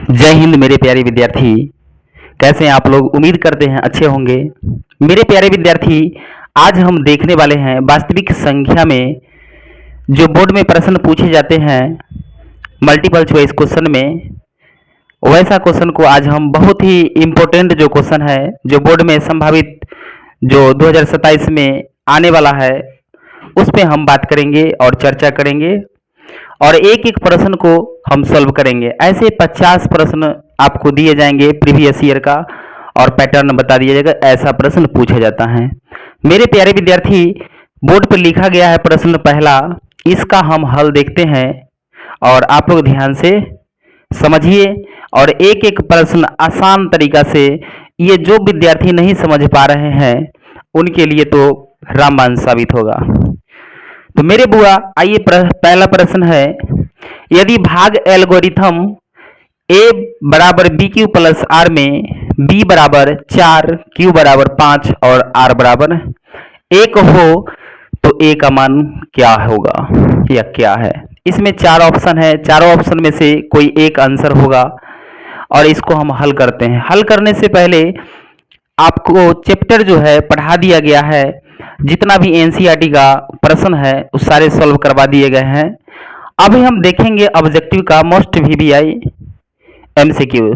जय हिंद मेरे प्यारे विद्यार्थी। कैसे हैं आप लोग? उम्मीद करते हैं अच्छे होंगे। मेरे प्यारे विद्यार्थी, आज हम देखने वाले हैं वास्तविक संख्या में जो बोर्ड में प्रश्न पूछे जाते हैं मल्टीपल चॉइस क्वेश्चन में, वैसा क्वेश्चन को आज हम बहुत ही इम्पोर्टेंट जो क्वेश्चन है जो बोर्ड में संभावित जो 2027 में आने वाला है उस पे हम बात करेंगे और चर्चा करेंगे और एक एक प्रश्न को हम सॉल्व करेंगे। ऐसे 50 प्रश्न आपको दिए जाएंगे प्रीवियस ईयर का और पैटर्न बता दिया जाएगा। ऐसा प्रश्न पूछा जाता है। मेरे प्यारे विद्यार्थी, बोर्ड पर लिखा गया है प्रश्न पहला, इसका हम हल देखते हैं और आप लोग ध्यान से समझिए और एक एक प्रश्न आसान तरीका से, ये जो विद्यार्थी नहीं समझ पा रहे हैं उनके लिए तो रामबाण साबित होगा। तो मेरे बुआ, आइए पहला प्रश्न है, यदि भाग एल्गोरिथम a बराबर बी क्यू प्लस आर में b बराबर 4, q बराबर 5 और r बराबर 1 हो तो a का मान क्या होगा या क्या है? इसमें 4 ऑप्शन है, चारों ऑप्शन में से कोई एक आंसर होगा और इसको हम हल करते हैं। हल करने से पहले आपको चैप्टर जो है पढ़ा दिया गया है, जितना भी एनसीईआरटी का प्रश्न है उस सारे सॉल्व करवा दिए गए हैं। अभी हम देखेंगे ऑब्जेक्टिव का मोस्ट वीवीआई एमसीक्यू।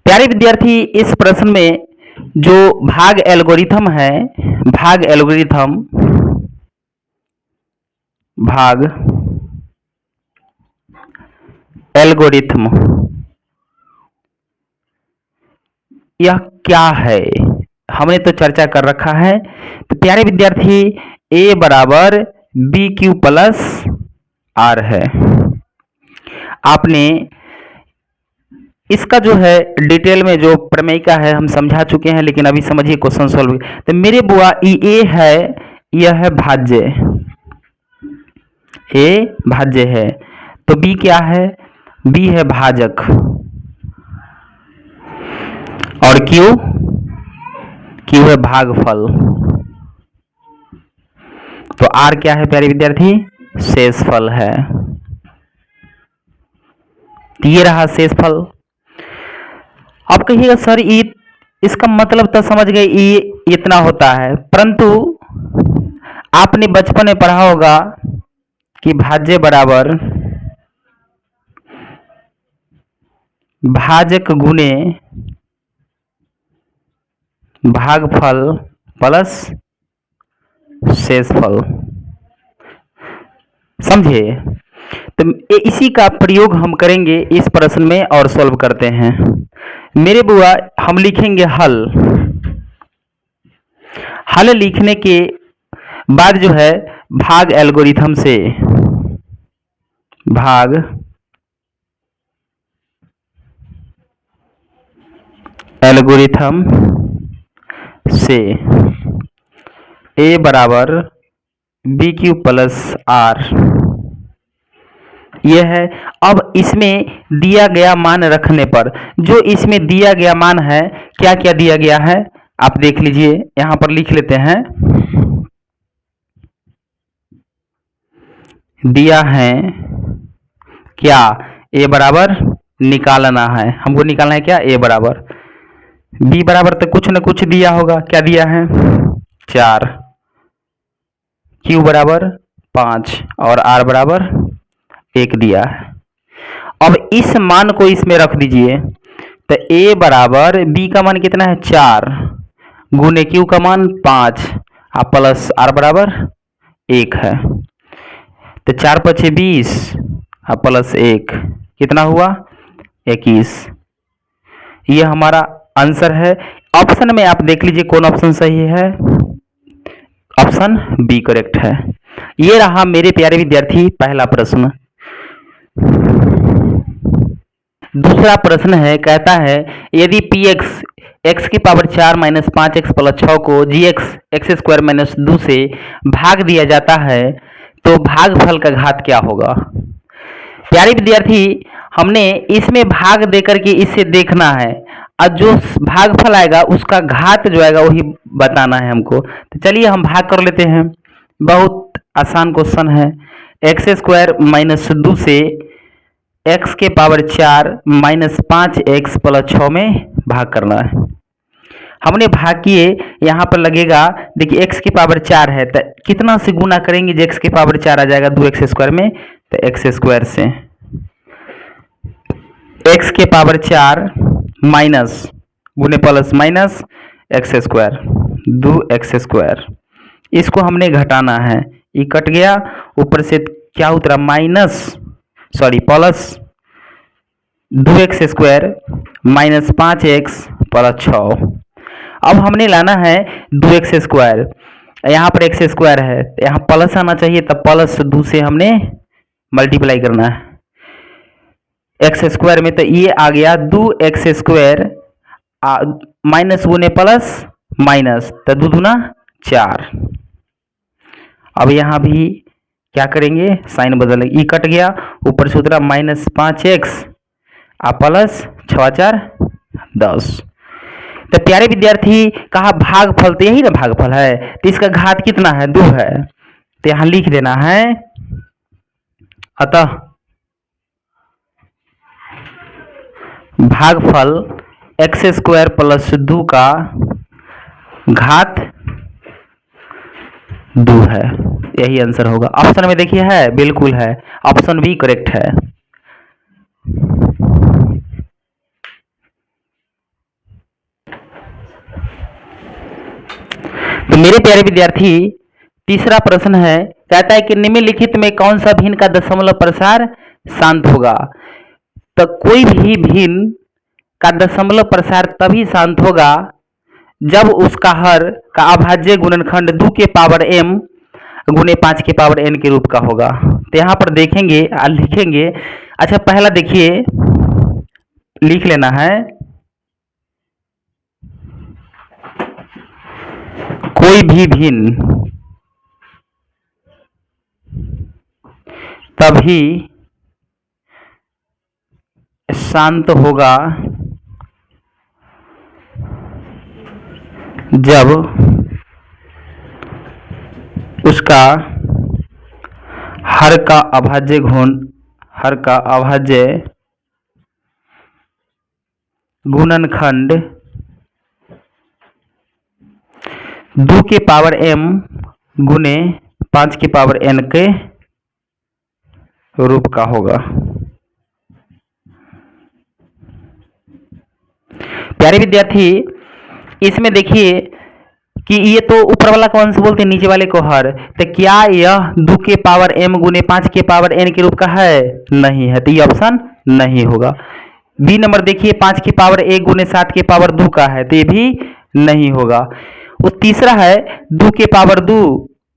प्यारे विद्यार्थी, इस प्रश्न में जो भाग एल्गोरिथम है, भाग एल्गोरिथम यह क्या है हमने तो चर्चा कर रखा है। तो प्यारे विद्यार्थी, a बराबर बी क्यू प्लस आर है। आपने इसका जो है डिटेल में जो प्रमेयिका है हम समझा चुके हैं, लेकिन अभी समझिए क्वेश्चन सॉल्व। तो मेरे बुआ, ए है, यह है भाज्य, ए भाज्य है, तो बी क्या है? बी है भाजक और क्यू है भागफल। तो आर क्या है प्यारे विद्यार्थी? शेषफल है। ये रहा शेषफल। अब कहिएगा सर इसका मतलब तो समझ गए, ये इतना होता है, परंतु आपने बचपन में पढ़ा होगा कि भाज्य बराबर भाजक गुणे भागफल प्लस शेषफल। समझे? तो इसी का प्रयोग हम करेंगे इस प्रश्न में और सॉल्व करते हैं। मेरे बुआ, हम लिखेंगे हल। हल लिखने के बाद जो है भाग एल्गोरिथम से, भाग एल्गोरिथम से a बराबर बी क्यू प्लस आर, यह है। अब इसमें दिया गया मान रखने पर, जो इसमें दिया गया मान है, क्या क्या दिया गया है आप देख लीजिए, यहां पर लिख लेते हैं। दिया है क्या? a बराबर निकालना है, हमको निकालना है क्या? a बराबर, b बराबर तो कुछ न कुछ दिया होगा, क्या दिया है? 4, q बराबर 5 और r बराबर 1 दिया है। अब इस मान को इसमें रख दीजिए, तो a बराबर b का मान कितना है? 4 गुने q का मान 5 और प्लस r बराबर 1 है। तो 4 पचे 20 और प्लस 1 कितना हुआ? 21। ये हमारा आंसर है। ऑप्शन में आप देख लीजिए कौन ऑप्शन सही है। ऑप्शन बी करेक्ट है। ये रहा मेरे प्यारे विद्यार्थी पहला प्रश्न। दूसरा प्रश्न है, कहता है यदि पी एक्स की पावर 4 माइनस 5x प्लस 6 को जी एक्स स्क्वायर माइनस 2 से भाग दिया जाता है तो भागफल का घात क्या होगा? प्यारे विद्यार्थी, हमने इसमें भाग देकर के इसे देखना है और जो भागफल आएगा उसका घात जो आएगा वही बताना है हमको। तो चलिए हम भाग कर लेते हैं। बहुत आसान क्वेश्चन है। एक्स स्क्वायर माइनस 2 से x के पावर 4 माइनस 5x प्लस 6 में भाग करना है। हमने भाग किए, यहाँ पर लगेगा, देखिए x की पावर 4 है तो कितना से गुना करेंगे जो x की पावर 4 आ जाएगा 2x स्क्वायर में, तो x स्क्वायर से x के पावर 4 माइनस गुने plus minus x square 2x square, इसको हमने घटाना है, ये कट गया, ऊपर से क्या उतरा plus 2x square minus 5x plus 6। अब हमने लाना है 2x स्क्वायर, यहाँ पर x स्क्वायर है, यहाँ प्लस आना चाहिए, तब प्लस 2 से हमने मल्टीप्लाई करना है x स्क्वायर में, तो ये आ गया 2x स्क्वायर माइनस गुने प्लस माइनस, तो 2 दूना 4। अब यहाँ भी क्या करेंगे, साइन बदलेंगे, ई कट गया, ऊपर से उतरा माइनस 5x प्लस 6 4 10। तो प्यारे विद्यार्थी, कहा भागफल, तो यही ना भागफल है, तो इसका घात कितना है, 2 है, तो यहाँ लिख देना है, अतः भागफल x स्क्वायर प्लस 2 का घात 2 है, यही आंसर होगा। ऑप्शन में देखिए है, बिल्कुल है, ऑप्शन बी करेक्ट है। तो मेरे प्यारे विद्यार्थी, तीसरा प्रश्न है, कहता है कि निम्नलिखित में कौन सा भिन्न का दशमलव प्रसार शांत होगा। तो कोई भी भिन्न का दशमलव प्रसार तभी शांत होगा जब उसका हर का अभाज्य गुणनखंड 2 के पावर m गुने 5 के पावर n के रूप का होगा। तो यहाँ पर देखेंगे और लिखेंगे। अच्छा, पहला देखिए, लिख लेना है, कोई भी भिन्न तभी शांत होगा जब उसका हर का अभाज्य गुणनखंड 2 के पावर m गुने 5 के पावर n के रूप का होगा। प्यारे विद्यार्थी, इसमें देखिए कि ये तो ऊपर वाला कौन से बोलते हैं, नीचे वाले को हर, तो क्या यह 2 के पावर m गुने 5 के पावर n के रूप का है, नहीं है, तो ये ऑप्शन नहीं होगा। बी नंबर देखिए, 5 की पावर 1 गुने 7 के पावर 2 का है, तो ये भी नहीं होगा। वो तीसरा है 2 के पावर 2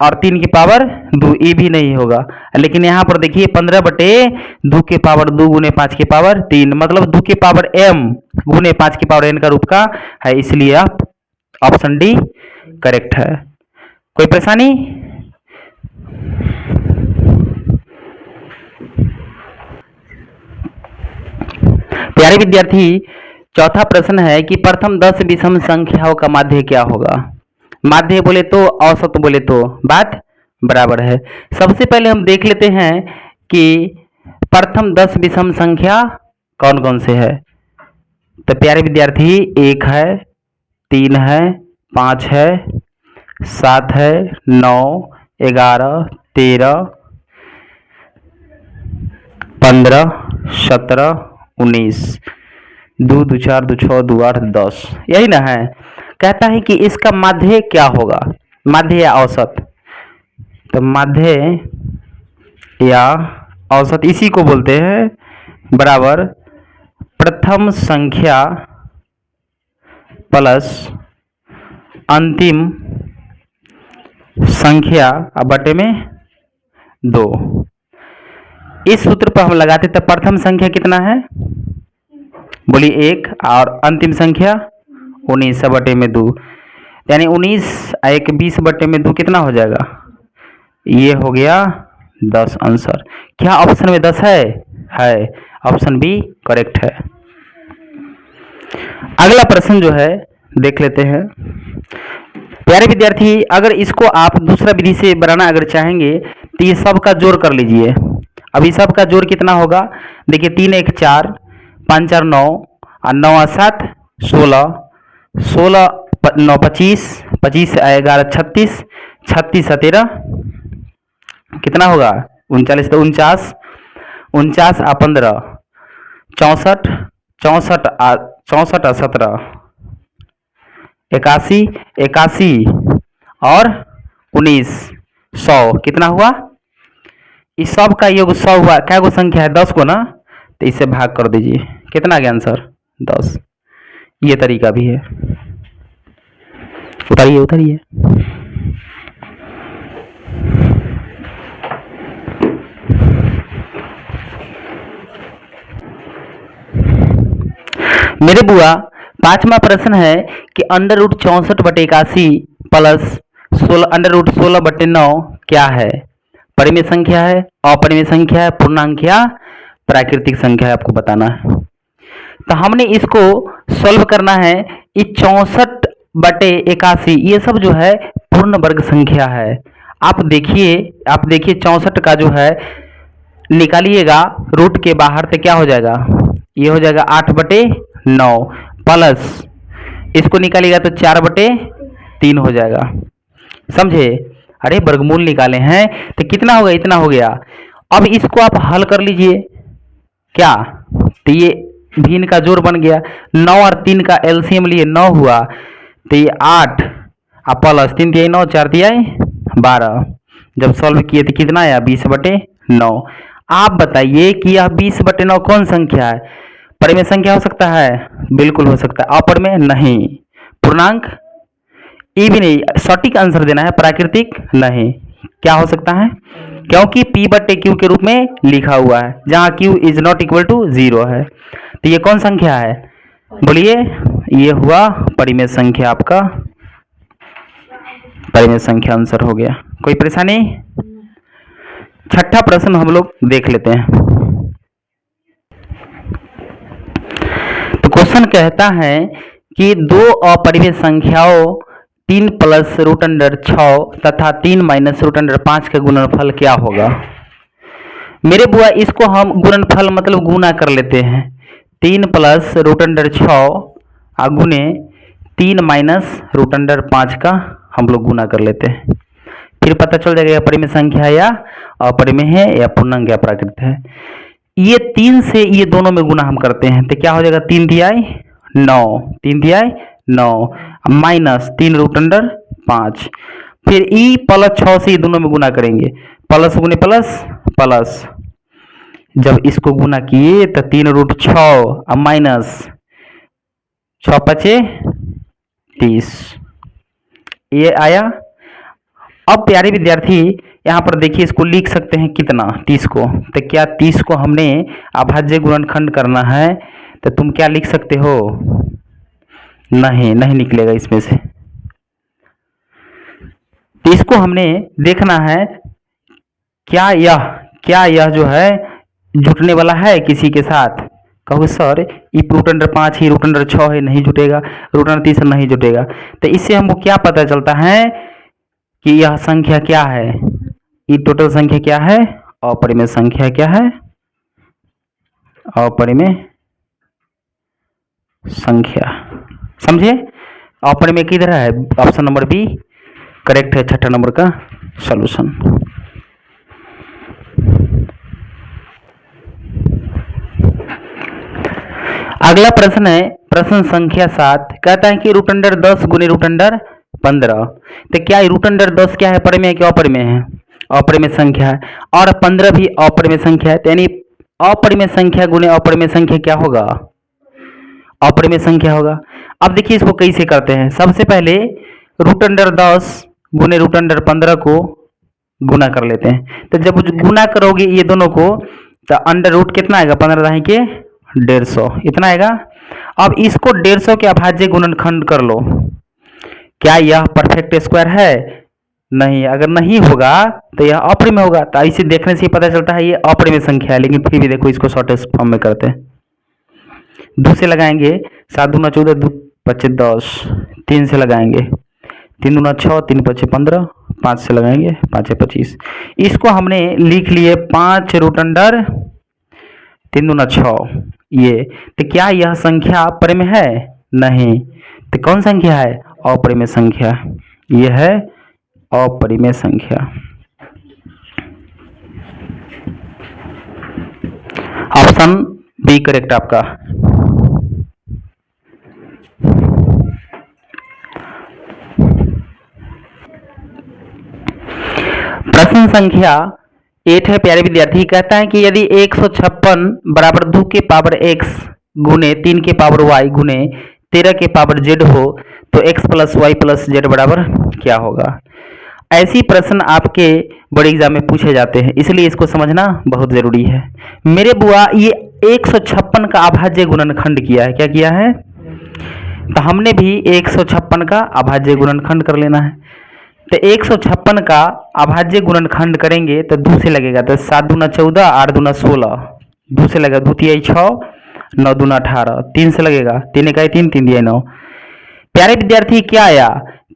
और 3 की पावर 2, ये भी नहीं होगा। लेकिन यहाँ पर देखिए 15/2 के पावर 2 गुने 5 के पावर 3, मतलब 2 के पावर m गुने 5 के पावर n का रूप का है, इसलिए आप ऑप्शन डी करेक्ट है। कोई परेशानी? प्यारे विद्यार्थी, चौथा प्रश्न है कि प्रथम 10 विषम संख्याओं का माध्य क्या होगा। माध्य बोले तो, औसत बोले तो बात बराबर है। सबसे पहले हम देख लेते हैं कि प्रथम 10 विषम संख्या कौन कौन से है। तो प्यारे विद्यार्थी, 1 है, 3 है, 5 है, 7 है, 9, 11, 13, 15, 17, 19, 2 2 4 2 6 2 8 10, यही ना है। कहता है कि इसका माध्य क्या होगा, माध्य या औसत। तो माध्य या औसत इसी को बोलते हैं बराबर प्रथम संख्या प्लस अंतिम संख्या बटे में 2। इस सूत्र पर हम लगाते तो प्रथम संख्या कितना है, बोलिए 1, और अंतिम संख्या 19 बटे में 2, यानी 19 1 20 बटे में 2 कितना हो जाएगा, ये हो गया 10 आंसर। क्या ऑप्शन में 10 है, ऑप्शन बी करेक्ट है। अगला प्रश्न जो है देख लेते हैं। प्यारे विद्यार्थी, अगर इसको आप दूसरा विधि से बनाना अगर चाहेंगे तो ये सब का जोड़ कर लीजिए। अभी सब का जोड़ कितना होगा, देखिए 3 1 4, 5 4 9 और 9 7 16, 16 9 25, 25 11 36, 36 13 कितना होगा 39, तो 49, 49 आ 15 64, 64 64 17 81, 81 और 19 100 कितना हुआ। इस सब का योग 100 हुआ। क्या गो संख्या है 10 को ना, तो इससे भाग कर दीजिए। कितना गया आंसर 10। ये तरीका भी है। उतारिए उतारिए। मेरे बुआ 5वां प्रश्न है कि under root 64/81 plus 16 under root 16/9 क्या है। परिमेय संख्या है, अपरिमेय संख्या है, पूर्णांक या प्राकृतिक संख्या है, आपको बताना है। तो हमने इसको सॉल्व करना है। ये 64/81 ये सब जो है पूर्ण वर्ग संख्या है। आप देखिए 64 का जो है निकालिएगा रूट के बाहर, तो क्या हो जाएगा, ये हो जाएगा 8/9 प्लस इसको निकालिएगा तो 4/3 हो जाएगा। समझे। अरे वर्गमूल निकाले हैं तो कितना होगा, इतना हो गया। अब इसको आप हल कर लीजिए क्या, तो ये भिन्न का जोड़ बन गया। 9 और 3 का एलसीएम लिए 9 हुआ, तो ये 8 और प्लस 3 दिया 9, 4 दिया 12। जब सॉल्व किए तो कितना आया 20/9। आप बताइए कि यह 20/9 कौन संख्या है। परिमेय संख्या हो सकता है, बिल्कुल हो सकता है। अपरिमेय नहीं, पूर्णांक ये भी नहीं। सटीक आंसर देना है, प्राकृतिक नहीं। क्या हो सकता है, क्योंकि P/Q के रूप में लिखा हुआ है, जहां Q is not equal to 0 है। तो ये कौन संख्या है, बोलिए। ये हुआ परिमेय संख्या, आपका परिमेय संख्या आंसर हो गया। कोई परेशानी। छठा प्रश्न हम लोग देख लेते हैं। तो क्वेश्चन कहता है कि दो अपरिमेय संख्याओं 3 प्लस रूट अंडर 6 तथा 3 माइनस रूट अंडर 5 का गुणनफल क्या होगा। मेरे बुआ इसको हम गुणनफल मतलब गुना कर लेते हैं। 3 प्लस रूट अंडर 6 गुने 3 माइनस रूट अंडर 5 का हम लोग गुना कर लेते हैं। फिर पता चल जाएगा परिमेय संख्या या अपरिमेय है या पूर्णांक या प्राकृत है। ये 3 से ये दोनों में गुना हम करते हैं, तो क्या हो जाएगा 3 दिया 9, 3 दिया 9 माइनस 3 रूट अंडर 5। फिर ई प्लस 6 से ये दोनों में गुना करेंगे, प्लस गुने प्लस प्लस। जब इसको गुना किए तो 3 रूट 6 माइनस 6 5 30 ये आया। अब प्यारे विद्यार्थी यहाँ पर देखिए, इसको लिख सकते हैं कितना 30 को। तो क्या 30 को हमने अभाज्य गुणनखंड करना है, तो तुम क्या लिख सकते हो, नहीं निकलेगा इसमें से। 30 को हमने देखना है क्या यह जो है जुटने वाला है किसी के साथ। कहोगे सर ये रूट अंडर 5 ही रूट अंडर 6 है, नहीं जुटेगा, रूट अंडर 30 नहीं जुटेगा। तो इससे हमको क्या पता चलता है कि यह संख्या क्या है, ये टोटल संख्या क्या है, अपरिमेय संख्या क्या है, अपरिमेय संख्या। समझे। अपरिमेय किधर है, ऑप्शन नंबर बी करेक्ट है, छठा नंबर का सॉल्यूशन। अगला प्रश्न है प्रश्न संख्या 7, कहता है कि रूट अंडर 10 गुने रूट अंडर 15। तो क्या रूट अंडर 10 क्या है, परिमेय क्या अपरिमेय है, अपरिमेय संख्या है। और 15 भी अपरिमेय संख्या है, यानी अपरिमेय संख्या गुने अपरिमेय संख्या क्या होगा, अपरिमेय संख्या होगा। अब देखिए इसको कैसे करते हैं। सबसे पहले रूट अंडर 10 गुने रूट अंडर 15 को गुना कर लेते हैं। तो जब गुना करोगे ये दोनों को, तो अंडर रूट कितना आएगा, 15 के 150 इतना आएगा। अब इसको 150 के अभाज्य गुणनखंड कर लो। क्या यह परफेक्ट स्क्वायर है, नहीं। अगर नहीं होगा तो यह अपरिमेय होगा। तो इसे देखने से ही पता चलता है ये अपरिमेय संख्या है। लेकिन फिर भी देखो इसको शॉर्टेस्ट फॉर्म में करते हैं। 2 से लगाएंगे, 7 दूना 14, 2 5 10, 3 से लगाएंगे, 3 दूना 6, 3 5 15, 5 से लगाएंगे, 5 25। इसको हमने लिख लिए 5 रूट अंडर 3 दूना 6 ये। तो क्या यह संख्या परिमेय है? नहीं। तो कौन संख्या है? अपरिमेय संख्या। यह है अपरिमेय संख्या। ऑप्शन बी करेक्ट आपका। प्रश्न संख्या 8 है प्यारे विद्यार्थी। कहता है कि यदि 156 बराबर 2 के पावर x गुने 3 के पावर y गुने 13 के पावर z हो तो x plus Y plus Z बराबर क्या होगा? ऐसी प्रश्न आपके बोर्ड एग्जाम में पूछे जाते हैं, इसलिए इसको समझना बहुत जरूरी है। मेरे बुआ ये 156 का अभाज्य गुणनखंड किया है। क्या किया है? तो हमने भी 156 का अभाज्य गुणनखंड कर लेना है। तो 156 का अभाज्य गुणनखंड करेंगे तो 2 से लगेगा। तो 7 दूना 14, 8 दूना 16, 2 से लगेगा 2 तिहाई 6, 9 दूना 18, 3 से लगेगा 3 इकाई 3, 3 तिहाई 9। प्यारे विद्यार्थी क्या आया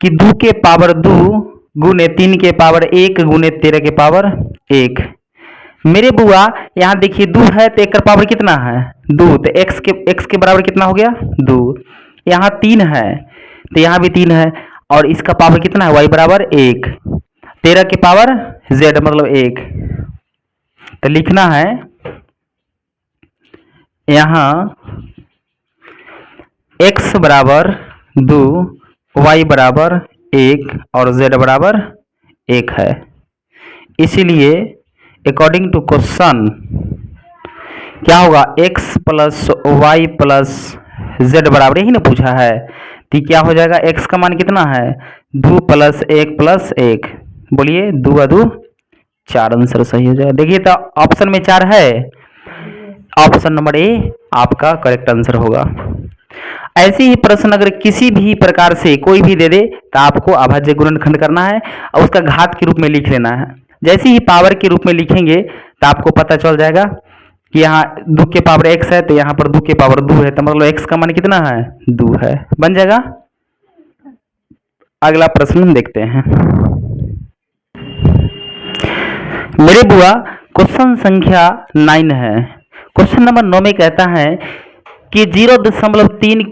कि 2 के पावर 2 गुने 3 के पावर 1 गुने 13 के पावर 1। मेरे बुआ यहाँ देखिए 2 है तो 1 का पावर कितना है? 2। तो x के बराबर कितना हो गया? 2। यहाँ 3 है तो यहाँ भी 3 है और इसका पावर कितना है? y बराबर 1। 13 के पावर z मतलब 1। तो लिखना है यहाँ x बराबर 2, y बराबर 1 और z बराबर 1 है। इसीलिए अकॉर्डिंग टू क्वेश्चन क्या होगा? x plus Y plus z बराबर, यही ना पूछा है, तो क्या हो जाएगा? x का मान कितना है? 2 प्लस 1 प्लस 1। बोलिए 2 और 2 4, आंसर सही हो जाएगा। देखिए तो ऑप्शन में 4 है, ऑप्शन नंबर ए आपका करेक्ट आंसर होगा। ऐसे ही प्रश्न अगर किसी भी प्रकार से कोई भी दे दे तो आपको अभाज्य गुणनखंड करना है और उसका घात के रूप में लिख लेना है। जैसे ही पावर के रूप में लिखेंगे तो आपको पता चल जाएगा कि यहाँ 2 के पावर x है तो यहाँ पर 2 के पावर 2 है, तो मतलब x का मान कितना है? 2 है। बन जाएगा। अगला प्रश्न देखते हैं। मेरे बुआ क्वेश्चन संख्या 9 है। क्वेश्चन नंबर 9 में कहता है कि 0.3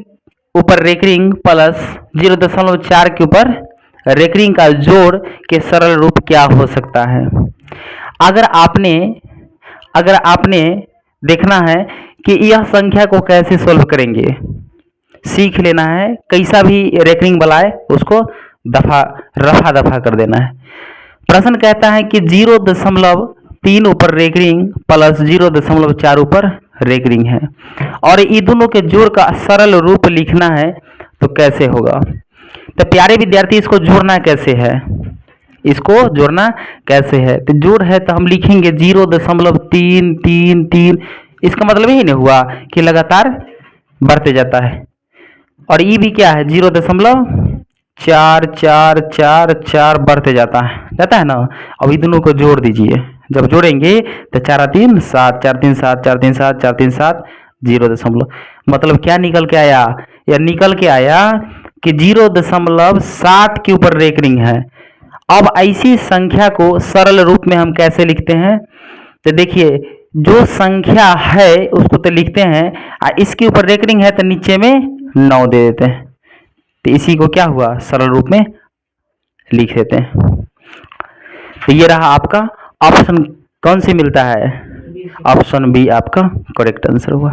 ऊपर रेकरिंग प्लस 0.4 के ऊपर रेकरिंग का जोड़ के सरल रूप क्या हो सकता है? अगर आपने देखना है कि यह संख्या को कैसे सोल्व करेंगे, सीख लेना है। कैसा भी रेकरिंग बनाए उसको रफा दफा कर देना है। प्रश्न कहता है कि 0.3 ऊपर रेकरिंग प्लस 0.4 ऊपर रेकरिंग है और ये दोनों के जोड़ का सरल रूप लिखना है, तो कैसे होगा? तो प्यारे विद्यार्थी इसको जोड़ना कैसे है? तो जोड़ है तो हम लिखेंगे 0.333। इसका मतलब यही नहीं हुआ कि लगातार बढ़ते जाता है। और ये भी क्या है? 0.4444 बढ़ते जाता है ना। अब ये दोनों को जोड़ दीजिए। जब जोड़ेंगे तो 4 3 7, 4 3 7, 4 3 7, 4 3 7, 0 मतलब क्या निकल के आया? या निकल के आया कि 0.7 के ऊपर रेकरिंग है। अब ऐसी संख्या को सरल रूप में हम कैसे लिखते हैं? तो देखिए जो संख्या है उसको तो लिखते हैं, इसके ऊपर रेकरिंग है तो नीचे में 9 दे देते हैं। तो इसी को क्या हुआ? सरल रूप में लिख देते हैं। तो ये रहा आपका ऑप्शन। कौन से मिलता है? ऑप्शन बी आपका करेक्ट आंसर हुआ।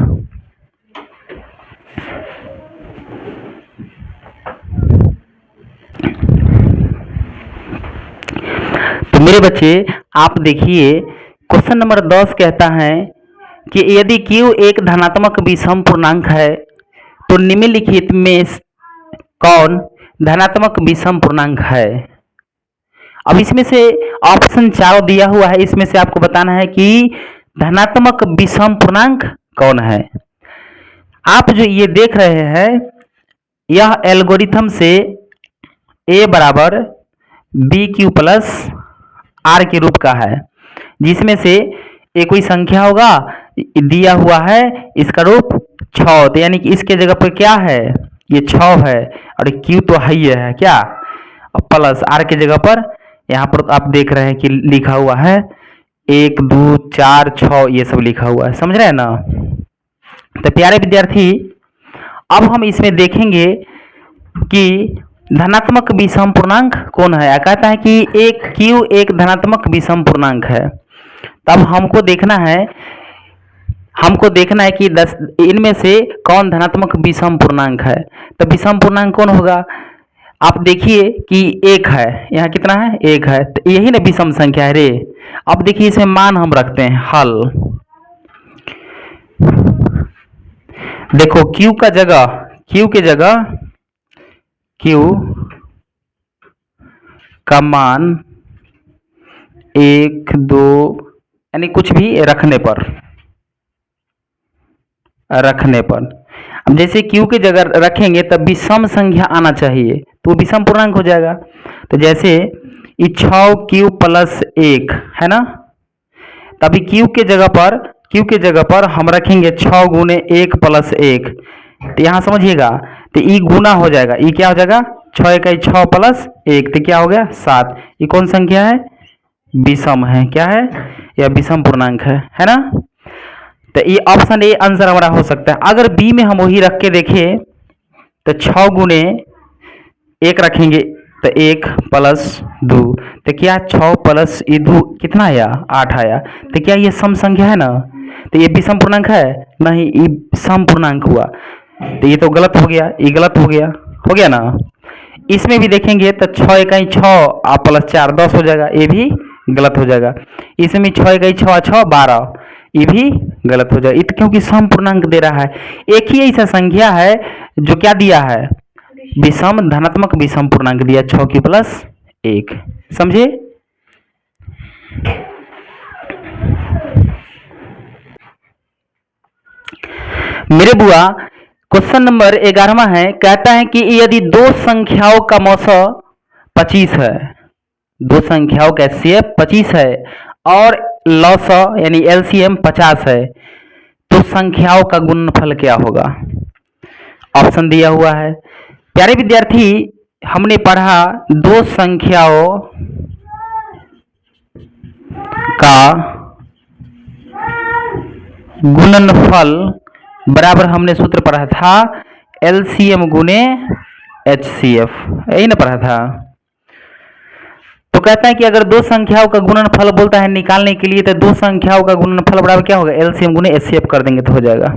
तो मेरे बच्चे आप देखिए क्वेश्चन नंबर 10 कहता है कि यदि Q एक धनात्मक विषम पूर्णांक है तो निम्नलिखित में कौन धनात्मक विषम पूर्णांक है? अब इसमें से ऑप्शन 4 दिया हुआ है, इसमें से आपको बताना है कि धनात्मक विषम पूर्णांक कौन है। आप जो ये देख रहे हैं यह एल्गोरिथम से a बराबर BQ प्लस R के रूप का है, जिसमें से एक कोई संख्या होगा दिया हुआ है, इसका रूप 6, तो यानी कि इसके जगह पर क्या है? ये 6 है और Q तो है ही है क्या, और प्लस R के जगह पर यहाँ पर आप देख रहे हैं कि लिखा हुआ है 1 2 4 6 ये सब लिखा हुआ है, समझ रहे हैं ना। तो प्यारे विद्यार्थी अब हम इसमें देखेंगे कि धनात्मक विषम पूर्णांक कौन है। कहता है कि एक Q एक धनात्मक विषम पूर्णांक है। तब हमको देखना है कि 10 इनमें से कौन धनात्मक विषम पूर्णांक है। तो विषम पूर्णांक कौन होगा, आप देखिए कि 1 है, यहाँ कितना है 1 है, तो यही ना विषम संख्या है रे। अब देखिए इसमें मान हम रखते हैं हल। देखो Q की जगह Q का मान 1 2 यानी कुछ भी रखने पर अब जैसे Q की जगह रखेंगे तब विषम संख्या आना चाहिए, तो विषम पूर्णांक हो जाएगा। तो जैसे ये 6Q + 1 है ना, तभी Q के जगह पर हम रखेंगे 6 × 1 + 1। तो यहाँ समझिएगा, तो ई गुना हो जाएगा, ई क्या हो जाएगा 6 × 1 6 + 1, तो क्या हो गया 7। ये कौन संख्या है, विषम है, क्या है यह विषम पूर्णांक है ना। तो ये ऑप्शन ए आंसर हमारा हो सकता है। अगर बी में हम वही रख के देखें तो 6 × 1 रखेंगे तो 1 + 2, तो क्या 6 + 2 कितना आया 8 आया। तो क्या ये सम संख्या है ना, तो ये विषम पूर्णांक है नहीं, ये सम पूर्णांक हुआ। तो ये तो गलत हो गया, ये गलत हो गया ना। इसमें भी देखेंगे तो 6 × 1 6 + 4 10 हो जाएगा, ये भी गलत हो जाएगा। इसमें 6 × 1 6 6 12, ये भी गलत हो जाएगा, क्योंकि सम पूर्णांक दे रहा है। एक ही ऐसा संख्या है जो क्या दिया है, विषम धनात्मक विषम पूर्णांक दिया 6Q + 1, समझे। मेरे बुआ क्वेश्चन नंबर 11वां है। कहता है कि यदि दो संख्याओं का मौसा 25 है, दो संख्याओं का HCF 25 है और लौसा यानी LCM 50 है, तो संख्याओं का गुणनफल क्या होगा। ऑप्शन दिया हुआ है। प्यारे विद्यार्थी हमने पढ़ा दो संख्याओं का गुणनफल बराबर, हमने सूत्र पढ़ा था LCM × HCF, यही ना पढ़ा था। तो कहता है कि अगर दो संख्याओं का गुणनफल बोलता है निकालने के लिए, तो दो संख्याओं का गुणनफल बराबर क्या होगा, LCM × HCF कर देंगे तो हो जाएगा।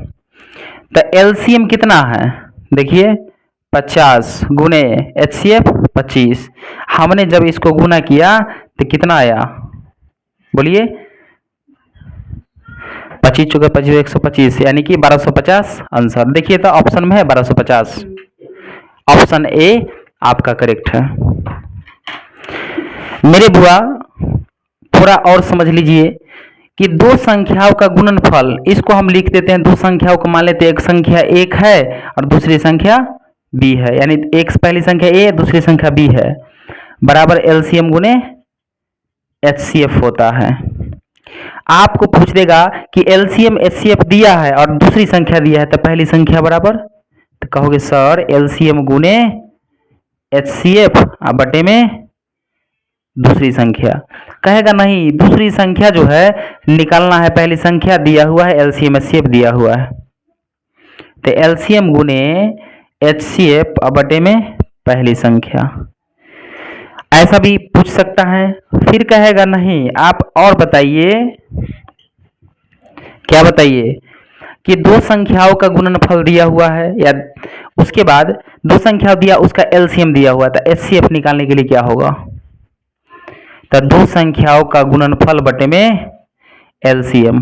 तो LCM कितना है, देखिए 50 × HCF 25। हमने जब इसको गुना किया तो कितना आया, बोलिए 25 × 4 = 25 125, यानी कि 1250 आंसर। देखिए तो ऑप्शन में है 1250, ऑप्शन ए आपका करेक्ट है। मेरे बुआ थोड़ा और समझ लीजिए कि दो संख्याओं का गुणनफल, इसको हम लिख देते हैं, दो संख्याओं को मान लेते हैं, एक संख्या 1 है और दूसरी संख्या b है, यानी एक पहली संख्या a दूसरी संख्या b है, बराबर LCM × HCF होता है। आपको पूछ देगा कि LCM HCF दिया है और दूसरी संख्या दिया है, तो पहली संख्या बराबर, तो कहोगे सर LCM × HCF बटे में दूसरी संख्या। कहेगा नहीं, दूसरी संख्या जो है निकालना है, पहली संख्या दिया हुआ है LCM HCF दिया हुआ है, तो LCM × HCF बटे में पहली संख्या, ऐसा भी पूछ सकता है। फिर कहेगा नहीं, आप और बताइए, क्या बताइए कि दो संख्याओं का गुणनफल दिया हुआ है, या उसके बाद दो संख्या दिया उसका LCM दिया हुआ था, HCF निकालने के लिए क्या होगा, तो दो संख्याओं का गुणनफल बटे में LCM,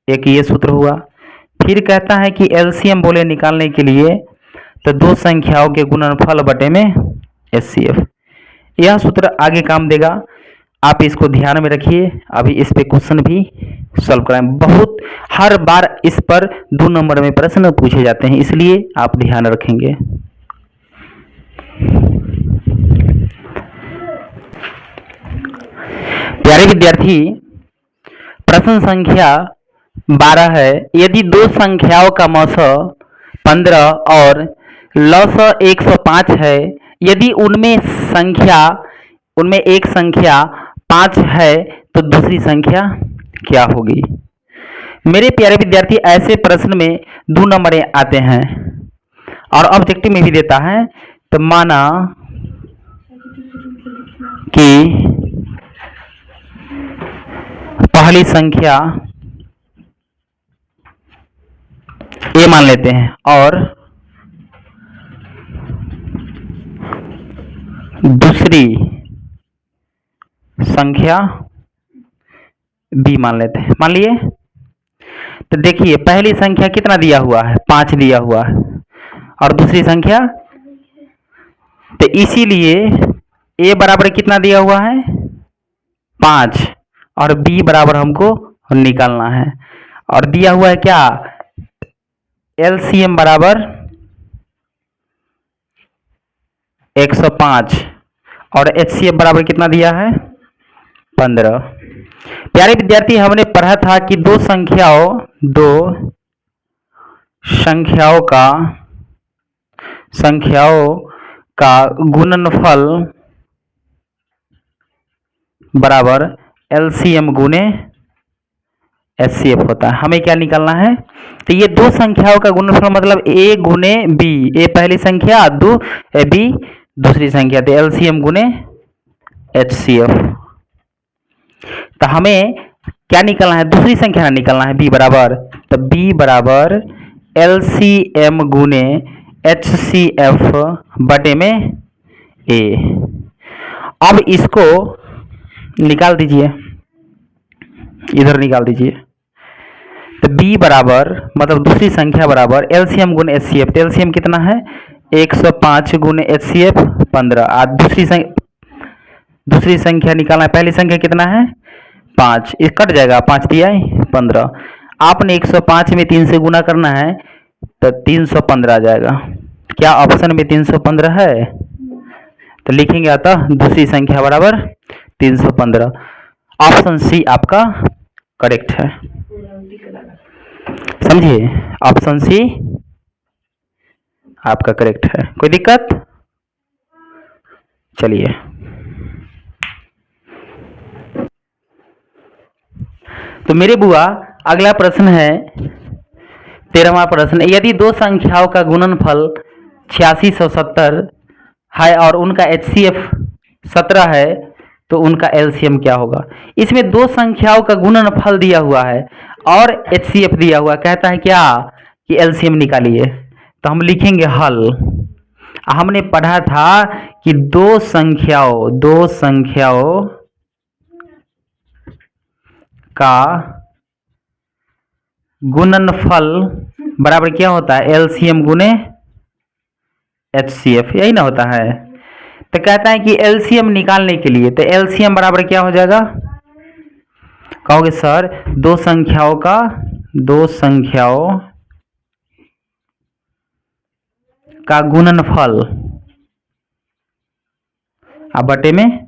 एक ये सूत्र हुआ। फिर कहता है कि LCM बोले निकालने के लिए, तो दो संख्याओं के गुणनफल बटे में HCF, यह सूत्र आगे काम देगा, आप इसको ध्यान में रखिए। अभी इस पे क्वेश्चन भी सॉल्व कराएं, बहुत हर बार इस पर 2 नंबर में प्रश्न पूछे जाते हैं, इसलिए आप ध्यान रखेंगे। प्यारे विद्यार्थी प्रश्न संख्या 12 है। यदि दो संख्याओं का मौसा 15 और लौसा 105 है, यदि उनमें एक संख्या 5 है, तो दूसरी संख्या क्या होगी। मेरे प्यारे विद्यार्थी, ऐसे प्रश्न में 2 नंबर आते हैं और ऑब्जेक्टिव में भी देता है। तो माना कि पहली संख्या ए मान लेते हैं और दूसरी संख्या बी मान लेते हैं। मान लिए। तो देखिए पहली संख्या कितना दिया हुआ है, 5 दिया हुआ है और दूसरी संख्या, तो इसीलिए ए बराबर कितना दिया हुआ है, 5, और बी बराबर हमको निकालना है। और दिया हुआ है क्या, एलसीएम बराबर 105 और एचसीएफ बराबर कितना दिया है, 15। प्यारे विद्यार्थी, हमने पढ़ा था कि दो संख्याओं का गुणनफल बराबर एलसीएम गुने एचसीएफ होता है। हमें क्या निकालना है, तो ये दो संख्याओं का गुणनफल मतलब ए गुने बी, ए पहली संख्या, बी दूसरी संख्या, तो एलसीएम गुने एचसीएफ। तो हमें क्या निकालना है, दूसरी संख्या ना निकालना है, बी बराबर, तो बी बराबर एलसीएम गुने एचसीएफ बटे में ए। अब इसको निकाल दीजिए, इधर निकाल दीजिए। तो b बराबर मतलब दूसरी संख्या बराबर एलसीएम गुने एचसीएफ। तो एलसीएम कितना है, 105 गुने एचसीएफ 15। आज दूसरी संख्या निकालना है, पहली संख्या कितना है 5, ये कट जाएगा, 5 दिया है 15। आपने 105 में 3 से गुना करना है तो 315 आ जाएगा। क्या ऑप्शन में 315 है, तो लिखेंगे अतः दूसरी संख्या बराबर 315। ऑप्शन सी आपका करेक्ट है, समझिए, ऑप्शन सी आपका करेक्ट है। कोई दिक्कत, चलिए। तो मेरे बुआ अगला प्रश्न है 13वां प्रश्न। यदि दो संख्याओं का गुणनफल 8670 है और उनका एचसीएफ 17 है तो उनका एलसीएम क्या होगा। इसमें दो संख्याओं का गुणनफल दिया हुआ है और एचसीएफ दिया हुआ, कहता है क्या कि एलसीएम निकालिए। तो हम लिखेंगे हल। हमने पढ़ा था कि दो संख्याओं का गुणनफल बराबर क्या होता है, एलसीएम गुने एचसीएफ, यही ना होता है। तो कहता है कि एलसीएम निकालने के लिए, तो एलसीएम बराबर क्या हो जाएगा, कहोगे सर दो संख्याओं का गुणनफल अब बटे में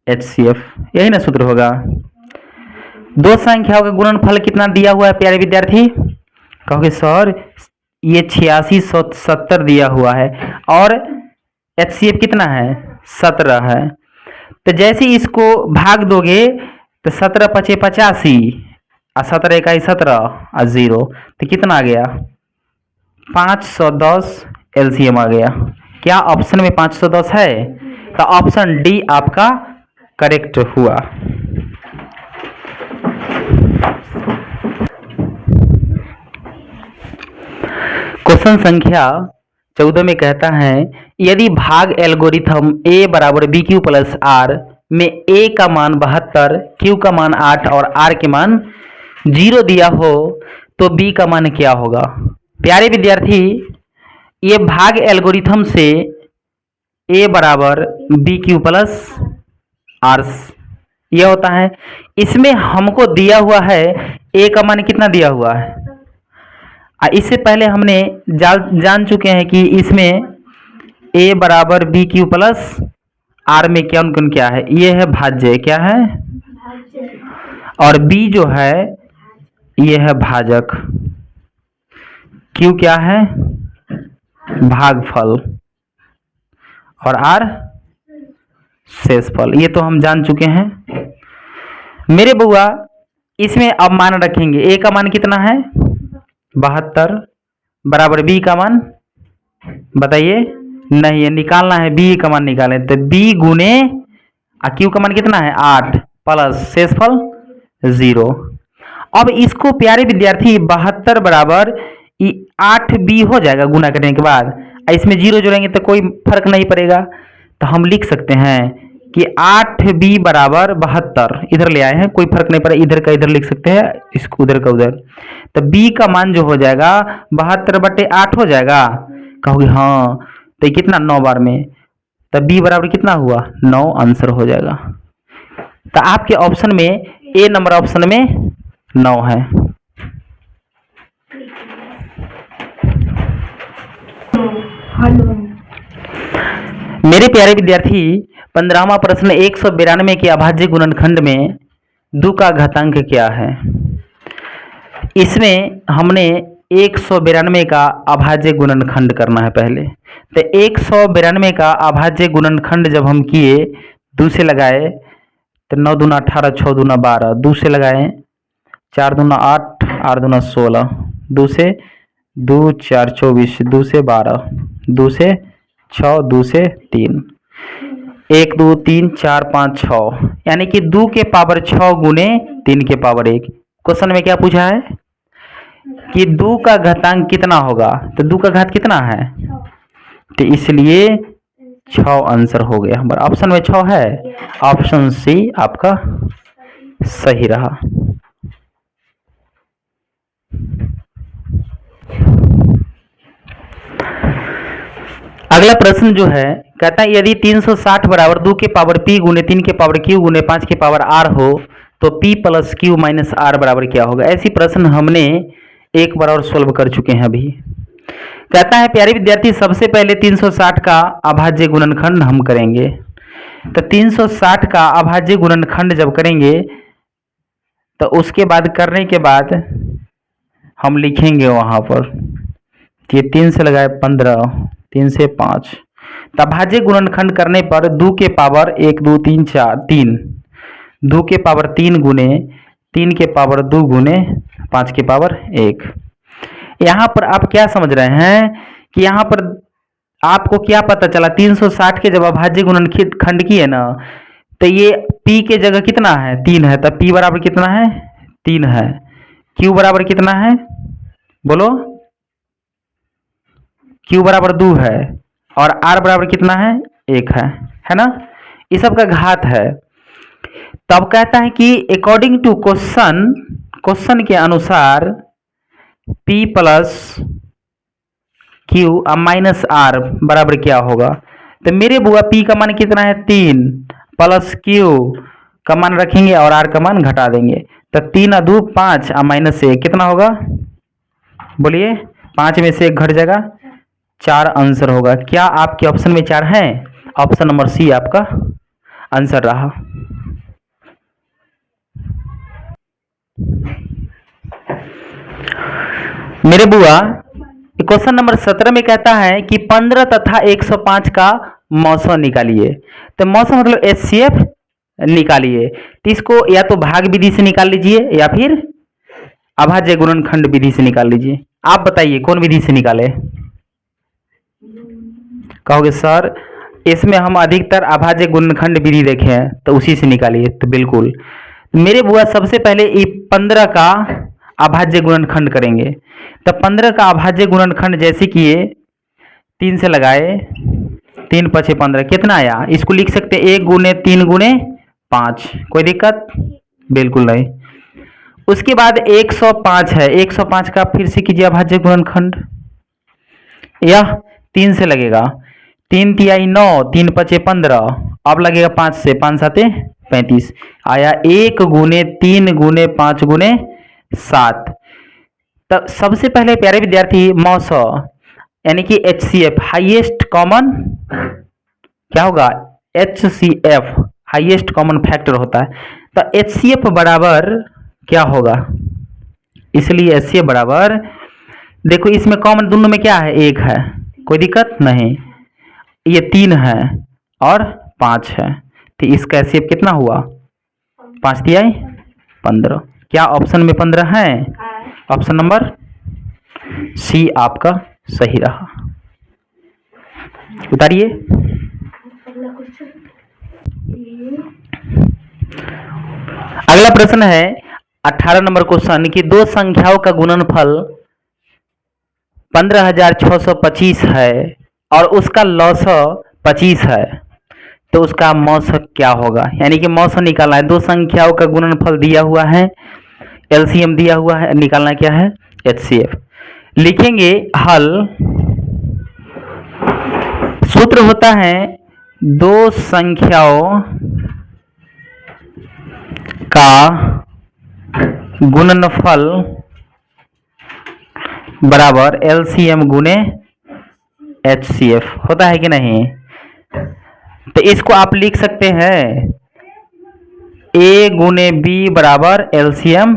एचसीएफ, यही ना सूत्र होगा। दो संख्याओं का गुणनफल कितना दिया हुआ है प्यारे विद्यार्थी, कहोगे सर ये 8670 दिया हुआ है और एचसीएफ कितना है 17 है। तो जैसे इसको भाग दोगे तो 17 पचे 85 और 17 इकाई 17 और 0, तो कितना आ गया 510 एलसीएम आ गया। क्या ऑप्शन में 510 है, तो ऑप्शन डी आपका करेक्ट हुआ। क्वेश्चन संख्या 14 में कहता है यदि भाग एल्गोरिथम a बराबर बी क्यू प्लस आर में a का मान 72, q का मान 8 और r के मान 0 दिया हो तो b का मान क्या होगा। प्यारे विद्यार्थी, ये भाग एल्गोरिथम से a बराबर बी क्यू प्लस आर यह होता है। इसमें हमको दिया हुआ है a का मान कितना दिया हुआ है, इससे पहले हमने जान चुके हैं कि इसमें a बराबर बी क्यू प्लस आर में क्या उनका क्या है, ये है भाज्य, क्या है, और b जो है ये है भाजक, q क्या है भागफल और r शेषफल, ये तो हम जान चुके हैं। मेरे बुआ इसमें अब मान रखेंगे, ए का मान कितना है 72 बराबर बी का मान बताइए, नहीं ये निकालना है, बी का मान निकालें तो बी गुने क्यू का मान कितना है 8 प्लस शेषफल 0। अब इसको प्यारे विद्यार्थी 72 बराबर 8b हो जाएगा गुना करने के बाद, इसमें 0 जोड़ेंगे तो कोई फर्क नहीं पड़ेगा, तो हम लिख सकते हैं कि 8b बराबर 72, इधर ले आए हैं कोई फर्क नहीं पड़ा, इधर का इधर लिख सकते हैं, इसको उधर का उधर, तो b का मान जो हो जाएगा 72/8 हो जाएगा। कहोगे हाँ तो कितना 9 बार में, तो b बराबर कितना हुआ 9 आंसर हो जाएगा। तो आपके ऑप्शन में ए नंबर ऑप्शन में 9 है। मेरे प्यारे विद्यार्थी 15वां प्रश्न 192 के अभाज्य गुणनखंड में 2 का घातांक क्या है। इसमें हमने 192 का अभाज्य गुणनखंड करना है पहले, तो 192 का अभाज्य गुणनखंड जब हम किए 2 से लगाए तो 9 दूना 18 6 दूना 12, 2 से लगाए 4 दूना 8 8 दूना 16, 2 से 2 4 24, 2 से 12, 2 से 6, 2 से 3, 1 2 3 4 5 6, यानी कि 2 के पावर 6 गुने 3 के पावर 1। क्वेश्चन में क्या पूछा है कि 2 का घातांक कितना होगा, तो 2 का घात कितना है, तो इसलिए 6 आंसर हो गया हमारा। ऑप्शन में 6 है, ऑप्शन सी आपका सही रहा। अगला प्रश्न जो है कहता है यदि 360 बराबर 2 के पावर p गुने 3 के पावर q गुने 5 के पावर r हो तो p plus q minus r बराबर क्या होगा। ऐसी प्रश्न हमने एक बार और सोल्व कर चुके हैं अभी। कहता है प्यारे विद्यार्थी सबसे पहले 360 का अभाज्य गुणनखंड हम करेंगे, तो 360 का अभाज्य गुणनखंड जब करेंगे तो उसके बाद करने के बाद हम लिखेंगे वहां पर, ये 3 से लगाए 15, 3 से 5, तो अभाज्य गुणनखंड करने पर 2 के पावर 1 2 3 4 3, 2 के पावर 3 गुने 3 के पावर 2 गुने 5 के पावर 1। यहाँ पर आप क्या समझ रहे हैं कि यहाँ पर आपको क्या पता चला, 360 के जब अभाज्य गुणनखंड किए ना तो ये p के जगह कितना है 3 है, तो p बराबर कितना है 3 है, q बराबर कितना है बोलो, q बराबर 2 है और r बराबर कितना है 1 है ना, इस सब का घात है। तब कहता है कि अकॉर्डिंग टू क्वेश्चन के अनुसार p plus q minus r बराबर क्या होगा, तो मेरे बुआ p का मान कितना है 3 प्लस q का मान रखेंगे और r का मान घटा देंगे, तो 3 2 5 माइनस 1 कितना होगा बोलिए, 5 में से 1 घट जाएगा, 4 आंसर होगा। क्या आपके ऑप्शन में 4 है, ऑप्शन नंबर सी आपका आंसर रहा। मेरे बुआ क्वेश्चन नंबर 17 में कहता है कि 15 तथा 105 का मौसा निकालिए, तो मौसा मतलब HCF निकालिए, तो इसको या तो भाग विधि से निकाल लीजिए या फिर अभाज्य गुणनखंड विधि से निकाल लीजिए। आप बताइए कौन विधि से निकाले। कहोगे सर इसमें हम अधिकतर अभाज्य गुणनखंड विधि देखे हैं तो उसी से निकालिए, तो बिल्कुल मेरे बुआ सबसे पहले 15 का अभाज्य गुणनखंड करेंगे, तो 15 का अभाज्य गुणनखंड जैसे किए 3 से लगाए 3 5 15 कितना आया, इसको लिख सकते 1 गुने 3 गुने 5, कोई दिक्कत बिल्कुल नहीं। उसके बाद 105 है, 105 का फिर से कीजिए अभाज्य गुणनखंड, यह 3 से लगेगा, 3 तिहाई 9 3 5 15, अब लगेगा 5 से, 5 7 35 आया, 1 गुने 3 गुने 5 गुने 7। तब सबसे पहले प्यारे विद्यार्थी मौसा यानी कि HCF हाईएस्ट कॉमन क्या होगा, HCF हाईएस्ट कॉमन फैक्टर होता है, तो HCF बराबर क्या होगा, इसलिए HCF बराबर देखो इसमें कॉमन दोनों में क्या है 1 है, कोई दिक्कत नहीं, ये 3 है और 5 है, तो इसका HCF कितना हुआ 5 तिहाई 15। क्या ऑप्शन में 15 है? ऑप्शन नंबर सी आपका सही रहा। उतारिए। अगला प्रश्न है 18 नंबर क्वेश्चन कि दो संख्याओं का गुणनफल 15,625 है और उसका लॉसअ 25 है, तो उसका मौसक क्या होगा? यानी कि मौसक निकालना है। दो संख्याओं का गुणनफल दिया हुआ है, एलसीएम दिया हुआ है, निकालना क्या है? एचसीएफ। लिखेंगे हल। सूत्र होता है दो संख्याओं का गुणनफल बराबर एलसीएम गुने एचसीएफ होता है कि नहीं? तो इसको आप लिख सकते हैं ए गुने बी बराबर एलसीएम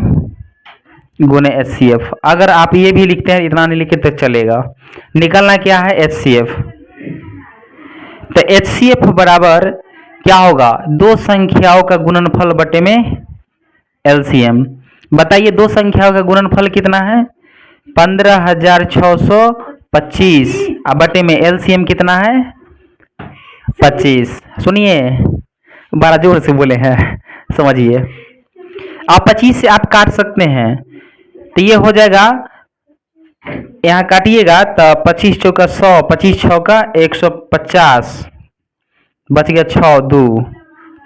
गुने एचसीएफ। अगर आप ये भी लिखते हैं, इतना नहीं लिखे तो चलेगा। निकलना क्या है? एचसीएफ। तो एचसीएफ बराबर क्या होगा? दो संख्याओं का गुणनफल बटे में एलसीएम। बताइए दो संख्याओं का गुणनफल कितना है? 15,625 अब बटे में एलसीएम कितना है? 25। सुनिए, बड़ा जोर से बोले हैं, समझिए। आप 25 से आप काट सकते हैं, तो ये हो जाएगा, यहाँ काटिएगा तो 25 चौका 100, 25 छौका 150, बच गया 6 2,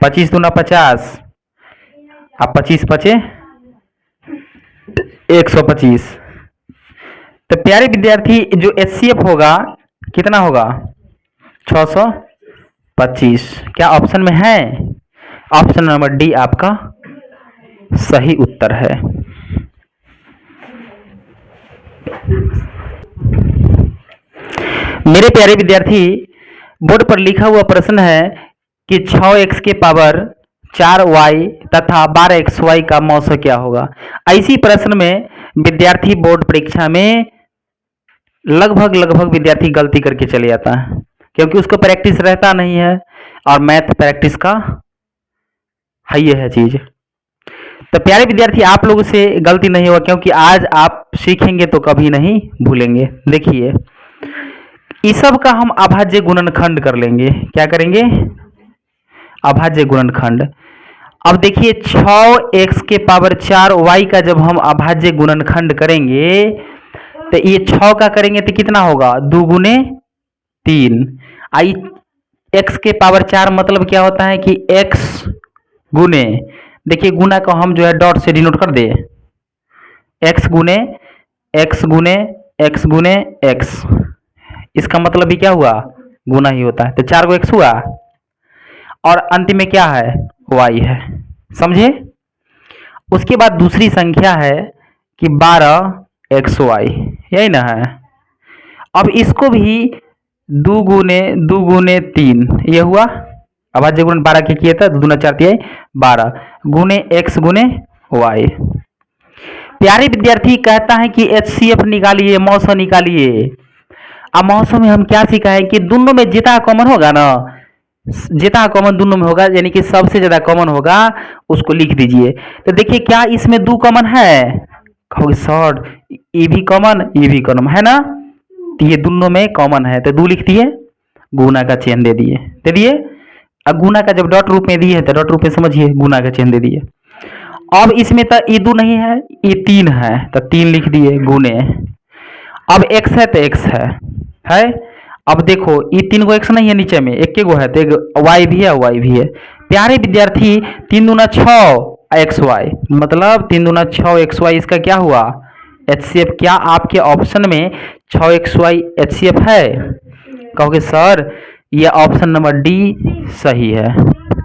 25 दूना 50, अब 25 बचे 125। तो प्यारे विद्यार्थी जो एचसीएफ होगा कितना होगा? 625। क्या ऑप्शन में है? ऑप्शन नंबर डी आपका सही उत्तर है। मेरे प्यारे विद्यार्थी, बोर्ड पर लिखा हुआ प्रश्न है कि 6x के पावर 4y तथा 12xy का मौसक क्या होगा? ऐसी प्रश्न में विद्यार्थी बोर्ड परीक्षा में लगभग विद्यार्थी गलती करके चले जाता है, क्योंकि उसको प्रैक्टिस रहता नहीं है, और मैथ प्रैक्टिस का है ये है चीज। तो प्यारे विद्यार्थी, आप लोगों से गलती नहीं होगा, क्योंकि आज आप सीखेंगे तो कभी नहीं भूलेंगे। देखिए, इस सब का हम अभाज्य गुणनखंड कर लेंगे। क्या करेंगे? अभाज्य गुणनखंड। अब देखिए 6x के पावर 4y का जब हम अभाज्य गुणनखंड करेंगे तो ये 6 का करेंगे तो कितना होगा? 2 गुने 3। आई x के पावर 4 मतलब क्या होता है कि x गुने, देखिए गुना को हम जो है डॉट से डिनोट कर दे, x गुने x गुने x गुने x। इसका मतलब भी क्या हुआ? गुना ही होता है। तो 4 को x हुआ और अंतिम में क्या है? y है। समझे? उसके बाद दूसरी संख्या है कि 12xy, यही ना है। अब इसको भी 2 गुने 3 ये हुआ। अभाज्य गुणन 12 के किए थे, 2 दूना 4 तिहाई 12 गुने x गुने y। प्यारे विद्यार्थी कहता है कि एचसीएफ निकालिए, मौसम निकालिए। अब मौसम में हम क्या सीखा है कि दोनों में जितना कॉमन होगा ना, जितना कॉमन दोनों में होगा, यानी कि सबसे ज्यादा कॉमन होगा उसको लिख दीजिए। तो देखिए क्या इसमें 2 कॉमन है? कहोगे सर ये भी कॉमन, ये भी कॉमन है ना, तो ये दोनों में कॉमन है, तो 2 लिख दिए, गुना का चिन्ह दे दिए। अब गुना का जब डॉट रूप में दिए है तो डॉट रूप में समझिए, गुना का चिन्ह दे दिए। अब इसमें तो ये 2 नहीं है, ये 3 है, तो 3 लिख दिए गुने। अब x है तो x है। अब देखो ये 3 गो x नहीं है, नीचे में एक गो है, तो एक y भी है, y भी है। प्यारे विद्यार्थी 3 दूना 6 xy, मतलब 3 दूना 6 xy, इसका क्या हुआ? एचसीएफ। क्या आपके ऑप्शन में 6xy एचसीएफ है? कहोगे सर ये ऑप्शन नंबर डी सही है,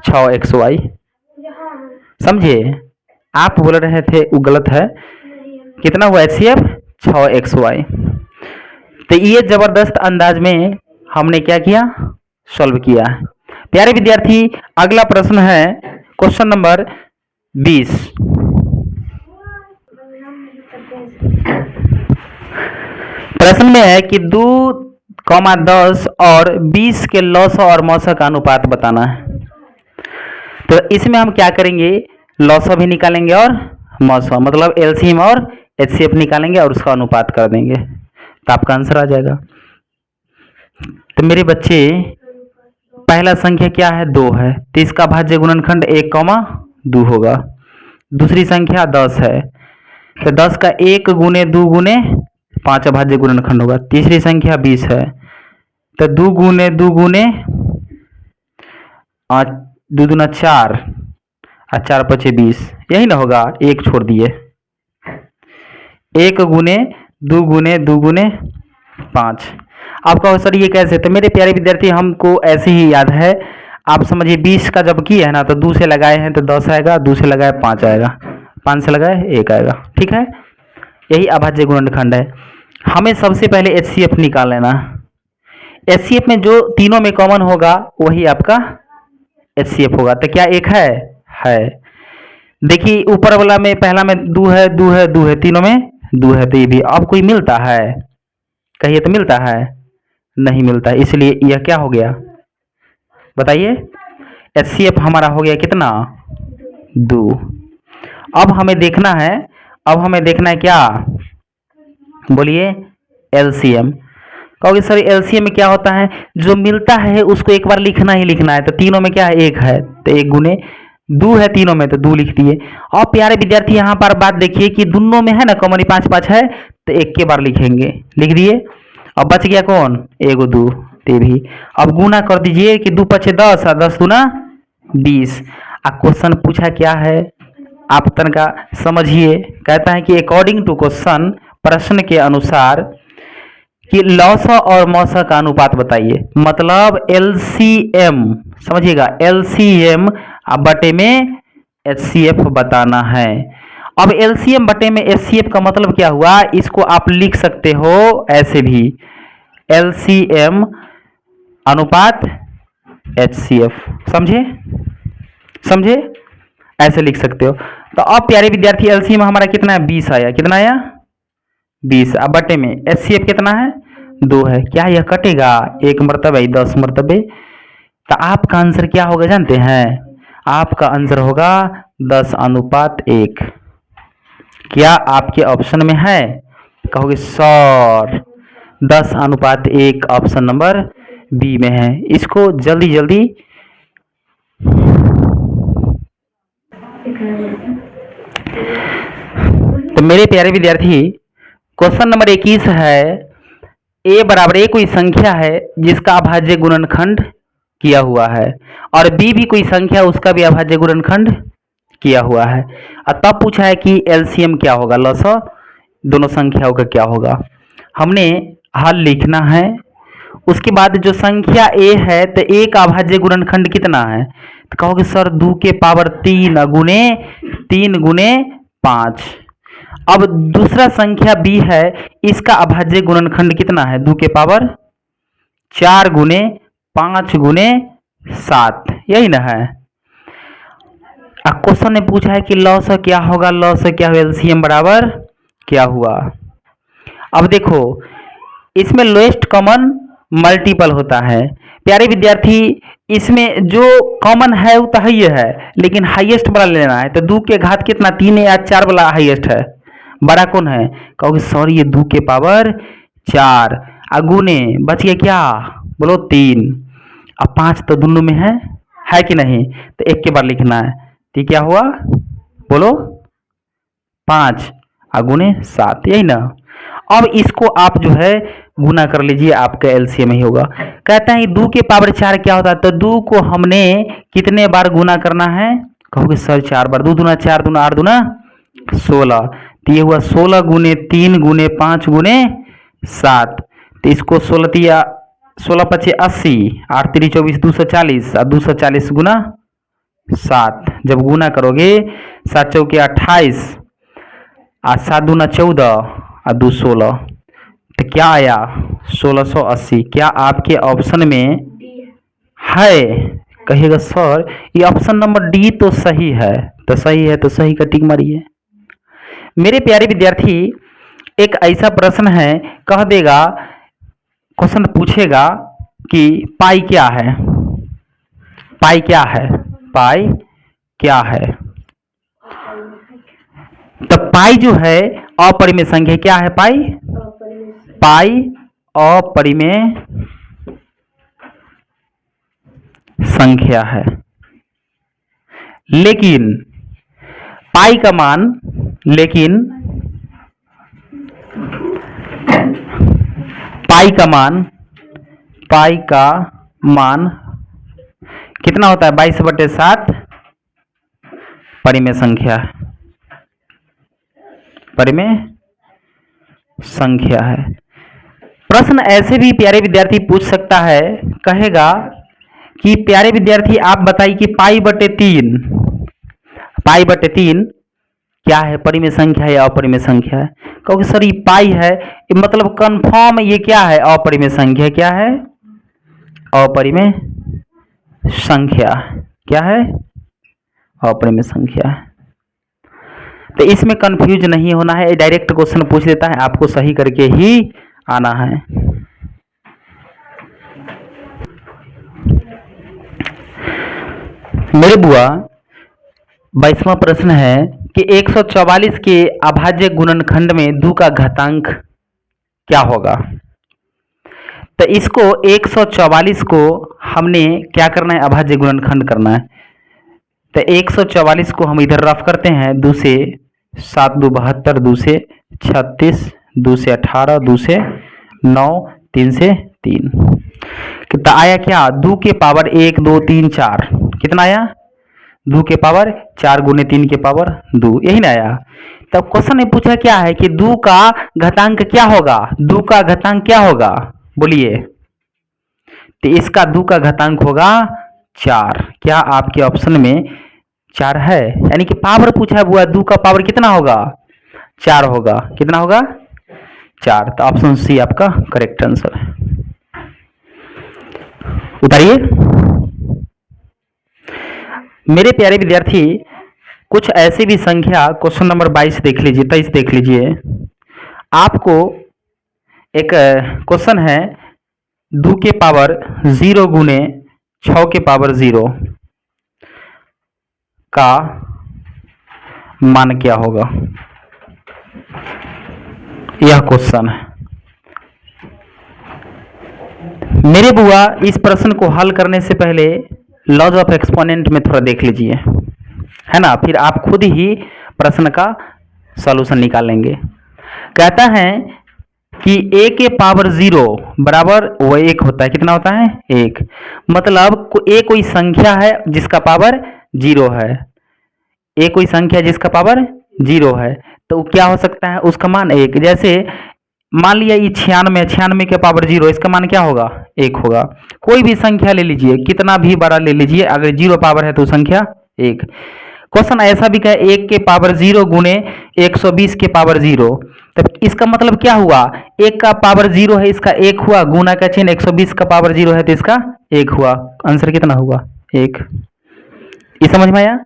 6xy। समझे? आप बोल रहे थे वो गलत है। कितना हुआ एचसीएफ? 6xy। तो ये जबरदस्त अंदाज में हमने क्या किया? सॉल्व किया। प्यारे विद्यार्थी, अगला प्रश्न है क्वेश्चन नंबर 20। प्रश्न में है कि 2,10 और 20 के लॉस और मौसक का अनुपात बताना है। तो इसमें हम क्या करेंगे? लॉसा भी निकालेंगे और मौसा, मतलब एलसीएम और एचसीएफ निकालेंगे और उसका अनुपात कर देंगे तो आपका आंसर आ जाएगा। तो मेरे बच्चे पहला संख्या क्या है, 2 है, तो इसका भाज्य गुणनखंड 1, 2 होगा। दूसरी संख्या 10 है, तो 10 का 1 गुने 2 गुने 5 अभाज्य गुणनखंड होगा। तीसरी संख्या 20 है, तो 2 गुने 2 गुने 2 दूना 4 और 4 पचे 20, यही ना होगा, एक छोड़ दिए। 1 गुने 2 गुने 2 गुने 5। आपका सर ये कैसे, तो मेरे प्यारे विद्यार्थी हमको ऐसे ही याद है, आप समझिए 20 का जब किया है ना तो 2 से लगाए हैं तो 10 आएगा, 2 से लगाए 5 आएगा, 5 से लगाए 1 आएगा, ठीक है। यही अभाज्य गुणनखंड है। हमें सबसे पहले एचसीएफ निकाल लेना। एचसीएफ में जो तीनों में कॉमन होगा वही आपका एचसीएफ होगा। तो क्या एक है। देखिए ऊपर वाला में पहला में 2 है 2 है 2 है, तीनों में 2 है, तो ये भी। अब कोई मिलता है, कहिए तो मिलता है, नहीं मिलता है, इसलिए यह क्या हो गया बताइए, एचसीएफ हमारा हो गया कितना, 2। अब हमें देखना है, क्या बोलिए, एलसीएम। कहोगे सर एलसीएम में क्या होता है, जो मिलता है उसको एक बार लिखना ही लिखना है। तो तीनों में क्या है, 1 है, तो 1 गुने 2 है तीनों में, तो 2 लिख दिए। और प्यारे विद्यार्थी यहाँ पर बात देखिए कि दोनों में है ना कॉमन 5 है, तो 1 के बार लिखेंगे, लिख दिए। अब बच गया कौन, 1 2, ते भी। अब गुना कर दीजिए कि 2 पचे 10 और 10 दूना 20। क्वेश्चन पूछा क्या है, आप तनका समझिए। कहता है कि अकॉर्डिंग टू क्वेश्चन, प्रश्न के अनुसार कि लौसा और मौसा का अनुपात बताइए। मतलब एलसीएम, समझिएगा, एलसीएम बटे में एचसीएफ बताना है। अब एलसीएम बटे में एचसीएफ का मतलब क्या हुआ, इसको आप लिख सकते हो ऐसे भी, एलसीएम अनुपात एचसीएफ, समझे, ऐसे लिख सकते हो। तो अब प्यारे विद्यार्थी एलसीएम हमारा कितना है, 20 आया, कितना आया 20। अब बटे में एचसीएफ कितना है, 2 है। क्या यह कटेगा, 1 मरतबे 10 मरतबे। तो आपका आंसर क्या होगा जानते हैं, आपका आंसर होगा 10:1। क्या आपके ऑप्शन में है, कहोगे सर 10:1 ऑप्शन नंबर बी में है। इसको जल्दी जल्दी तो मेरे प्यारे विद्यार्थी क्वेश्चन नंबर 21 है, a बराबर a कोई संख्या है जिसका अभाज्य गुणनखंड किया हुआ है, और b भी कोई संख्या उसका भी अभाज्य गुणनखंड किया हुआ है। और तब पूछा है कि एलसीएम क्या होगा, लसा दोनों संख्याओं का क्या होगा। हमने हल लिखना है, उसके बाद जो संख्या a है तो a का अभाज्य गुणनखंड कितना है, तो कहोगे सर 2 के पावर 3 गुने 3 गुने 5। अब दूसरा संख्या b है, इसका अभाज्य गुणनखंड कितना है, 2 के पावर 4 गुने 5 गुने 7, यही ना है। क्वेश्चन ने पूछा है कि लॉस क्या होगा, एलसीएम बराबर क्या हुआ। अब देखो इसमें लोएस्ट कॉमन मल्टीपल होता है। प्यारे विद्यार्थी इसमें जो कॉमन है वो तो ही है, लेकिन हाईएस्ट वाला लेना है। तो 2 के घात कितना, 3 या 4 वाला हाईएस्ट है, बड़ा कौन है, कहोगे सर ये 2 के पावर 4 अगुने बच गया क्या, बोलो 3। अब 5 तो दोनों में है कि नहीं, तो 1 के बार लिखना है। तो क्या हुआ, बोलो 5 अगुने 7, यही ना। अब इसको आप जो है गुना कर लीजिए, आपका एलसीएम ही होगा। कहता है 2 के पावर 4 क्या होता है, तो 2 को हमने कितने बार गुना करना है, कहोगे सर 4 बार। 2 दूना 4 दूना 8 दूना 16, तो ये हुआ 16 गुने 3 गुने 5 गुने 7। तो इसको 16 पचे 80, 8 3 24 240, और 240 गुना 7 जब गुना करोगे 7 चौके 28, और 7 दूना 14 और 2 16, तो क्या आया 1680। क्या आपके ऑप्शन में है, कहिएगा सर ये ऑप्शन नंबर डी तो सही है, तो सही है तो सही का टिक मारिए। मेरे प्यारे विद्यार्थी एक ऐसा प्रश्न है, कह देगा क्वेश्चन पूछेगा कि पाई क्या है, पाई क्या है, तो पाई जो है अपरिमेय संख्या, क्या है पाई? पाई अपरिमेय संख्या है। लेकिन पाई का मान, लेकिन पाई का मान, पाई का मान कितना होता है? 22/7 परिमेय संख्या है, परिमेय संख्या है। प्रश्न ऐसे भी प्यारे विद्यार्थी पूछ सकता है, कहेगा कि प्यारे विद्यार्थी आप बताइए कि पाई/3, पाई/3 क्या है? परिमेय संख्या है या अपरिमेय संख्या है? क्योंकि सर ये पाई है, मतलब कंफर्म ये क्या है? अपरिमेय संख्या। क्या है? अपरिमेय संख्या। क्या है? अपरिमेय संख्या है। तो इसमें कंफ्यूज नहीं होना है, डायरेक्ट क्वेश्चन पूछ देता है, आपको सही करके ही आना है। मेरे बुआ 22वां प्रश्न है कि 144 के अभाज्य गुणनखंड में 2 का घातांक क्या होगा? तो इसको 144 को हमने क्या करना है? अभाज्य गुणनखंड करना है। तो 144 को हम इधर रफ करते हैं, 2 से 7 2 72, 2 से 36, 2 से 18, 2 से 9, 3 से 3, कितना आया? क्या 2 के पावर 1 2 3 4, कितना आया? 2 के पावर 4 गुने 3 के पावर 2, यही ना आया? तब क्वेश्चन में पूछा क्या है कि 2 का घातांक क्या होगा? 2 का घातांक क्या होगा? बोलिए। तो इसका 2 का घातांक होगा 4। क्या आपके ऑप्शन में 4 है? यानी कि पावर पूछा हुआ, 2 का पावर कितना होगा? 4 होगा। कितना होगा? 4। तो ऑप्शन सी आपका करेक्ट आंसर है। उतारिए। मेरे प्यारे विद्यार्थी कुछ ऐसे भी संख्या, क्वेश्चन नंबर 22 देख लीजिए, 23 देख लीजिए। आपको एक क्वेश्चन है, 2 के पावर 0 गुने 6 के पावर 0 का मान क्या होगा? यह क्वेश्चन है। मेरे बुआ इस प्रश्न को हल करने से पहले लॉज ऑफ एक्सपोनेंट में थोड़ा देख लीजिए, है ना, फिर आप खुद ही प्रश्न का सॉल्यूशन निकालेंगे। कहता है कि a के पावर 0 बराबर वो 1 होता है। कितना होता है? 1। मतलब a कोई संख्या है जिसका पावर 0 है, a कोई संख्या जिसका पावर 0 है, तो क्या हो सकता है? उसका मान 1। जैसे मान लिया ये 96, 96 के पावर 0, इसका मान क्या होगा? 1 होगा। कोई भी संख्या ले लीजिए, कितना भी बड़ा ले लीजिए, अगर 0 पावर है तो संख्या 1। क्वेश्चन ऐसा भी कहे 1 के पावर 0 गुने 120 के पावर 0, तब इसका मतलब क्या हुआ? 1 का पावर 0 है, इसका 1 हुआ, गुना का चिन्ह 120 का पावर 0 है तो इसका 1 हुआ। आंसर कितना हुआ? 1। ये समझ में आया?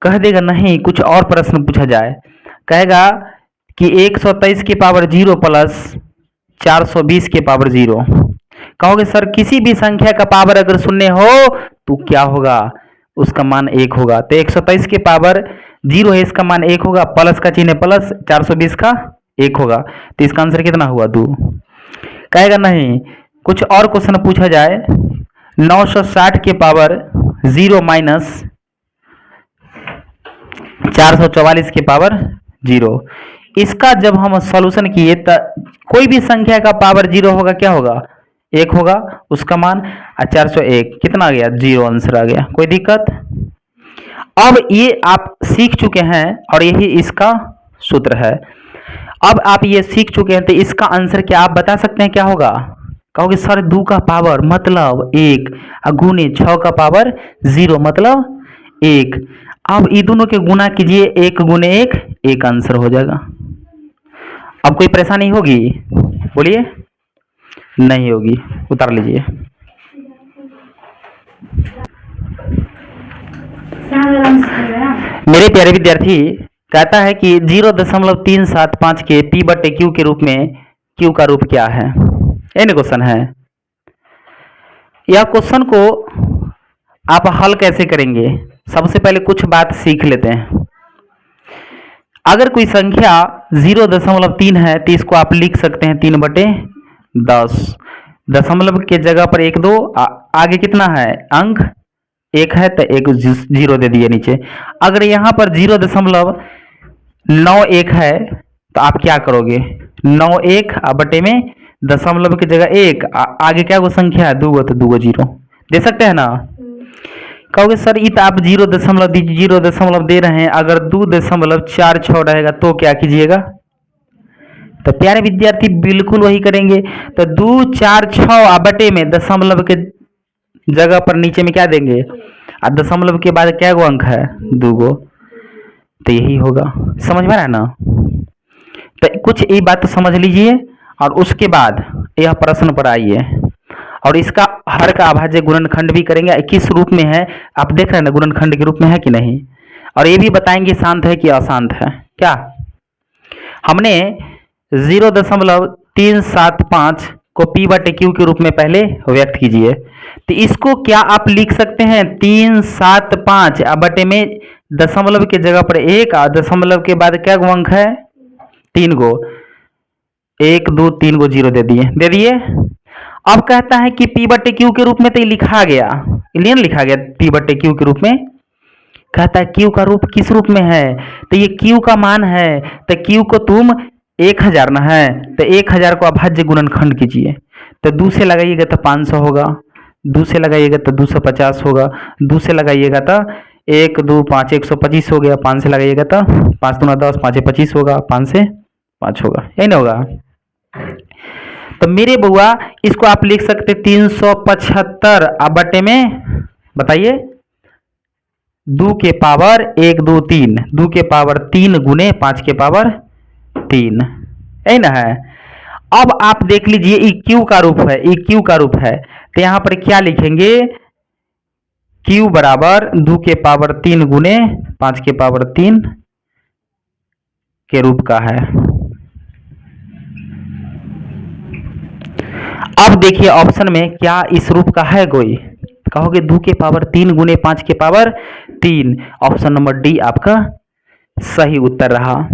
कह देगा नहीं, कुछ और प्रश्न पूछा जाए, कहेगा कि 123 के पावर 0 प्लस 420 के पावर 0। कहोगे सर किसी भी संख्या का पावर अगर शून्य हो तो क्या होगा? उसका मान 1 होगा। तो 123 के पावर 0 है, इसका मान 1 होगा, प्लस का चिन्ह प्लस, 420 का 1 होगा, तो इसका आंसर कितना हुआ? 2। कहेगा नहीं, कुछ और क्वेश्चन पूछा जाए, 960 के पावर 0 माइनस 444 के पावर 0, इसका जब हम सॉल्यूशन किए तो कोई भी संख्या का पावर 0 होगा, क्या होगा? 1 होगा, उसका मान 401 कितना आ गया? 0 आंसर आ गया। कोई दिक्कत? अब ये आप सीख चुके हैं और यही इसका सूत्र है। अब आप ये सीख चुके हैं तो इसका आंसर क्या आप बता सकते हैं क्या होगा? कहोगे सर 2 का पावर मतलब 1 गुने 6 का पावर 0 मतलब 1। अब ये दोनों के गुना कीजिए, 1 गुने 1, 1 आंसर हो जाएगा। अब कोई परेशानी होगी? बोलिए। नहीं होगी। उतार लीजिए। मेरे प्यारे विद्यार्थी कहता है कि 0.375 के P/Q के रूप में Q का रूप क्या है? ये क्वेश्चन है। यह क्वेश्चन को आप हल कैसे करेंगे? सबसे पहले कुछ बात सीख लेते हैं। अगर कोई संख्या 0.3 है तो इसको आप लिख सकते हैं 3/10। दशमलव के जगह पर 1 2, आगे कितना है अंक 1 है तो एक जीरो दे दिए नीचे। अगर यहाँ पर 0.91 है तो आप क्या करोगे, 91 बटे में दशमलव की जगह 1, आगे क्या वो संख्या है 2 तो 2 जीरो दे सकते हैं ना। कहोगे सर ये तो आप 0.0 दे रहे हैं, अगर 2.46 रहेगा तो क्या कीजिएगा। तो प्यारे विद्यार्थी बिल्कुल वही करेंगे। तो 246 बटे में दशमलव के जगह पर नीचे में क्या देंगे, और दशमलव के बाद क्या गो अंक है 2 गो, तो यही होगा। समझ में आ रहा है ना। तो कुछ ये बात तो समझ लीजिए और उसके बाद यह प्रश्न पर आइए और इसका हर का अभाज्य गुणनखंड भी करेंगे। किस रूप में है आप देख रहे हैं ना, गुणनखंड के रूप में है कि नहीं, और ये भी बताएंगे शांत है कि अशांत है। क्या हमने 0.375 को P/Q के रूप में पहले व्यक्त कीजिए, तो इसको क्या आप लिख सकते हैं 375 बटे में दशमलव के जगह पर 1 और दशमलव के बाद क्या गो अंक है 3 गो, 1 2 3 गो जीरो दे दिए। अब कहता है कि P/Q के रूप में तो ये लिखा गया, इसलिए लिखा गया P/Q के रूप में। कहता है Q का रूप किस रूप में है, तो ये Q का मान है, तो Q को तुम 1000 ना है, तो 1000 को अभाज्य गुणनखंड कीजिए। तो 2 से लगाइएगा तो 500 होगा, 2 से लगाइएगा तो 250 होगा, 2 से लगाइएगा तो 1 2 5 125 हो गया, 5 से लगाइएगा तो 5 दूना 10 5 25 होगा, 5 से 5 होगा, यही ना होगा। तो मेरे बुआ इसको आप लिख सकते 375 बटे में बताइए 2 के पावर 1 2 3, 2 के पावर 3 गुने 5 के पावर 3, यही ना है। अब आप देख लीजिए ये Q का रूप है, ये Q का रूप है, तो यहां पर क्या लिखेंगे Q बराबर 2 के पावर 3 गुने 5 के पावर 3 के रूप का है। अब देखिए ऑप्शन में क्या इस रूप का है कोई, कहोगे 2 के पावर 3 गुने 5 के पावर 3, ऑप्शन नंबर डी आपका सही उत्तर रहा।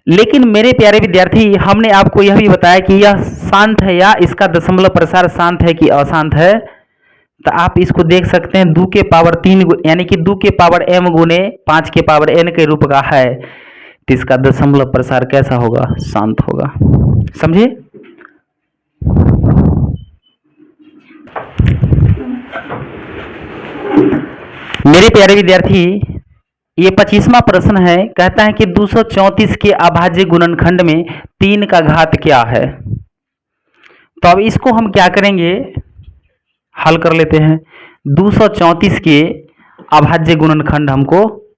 लेकिन मेरे प्यारे विद्यार्थी हमने आपको यह भी बताया कि यह शांत है या इसका दशमलव प्रसार शांत है कि अशांत है। तो आप इसको देख सकते हैं 2 के पावर 3 यानी कि 2 के पावर m गुने 5 के पावर n के रूप का है, तो इसका दशमलव प्रसार कैसा होगा, शांत होगा। समझे। मेरे प्यारे विद्यार्थी ये 25वां प्रश्न है, कहता है कि 234 के अभाज्य गुणनखंड में 3 का घात क्या है। तो अब इसको हम क्या करेंगे, हल कर लेते हैं। 234 के अभाज्य गुणनखंड हमको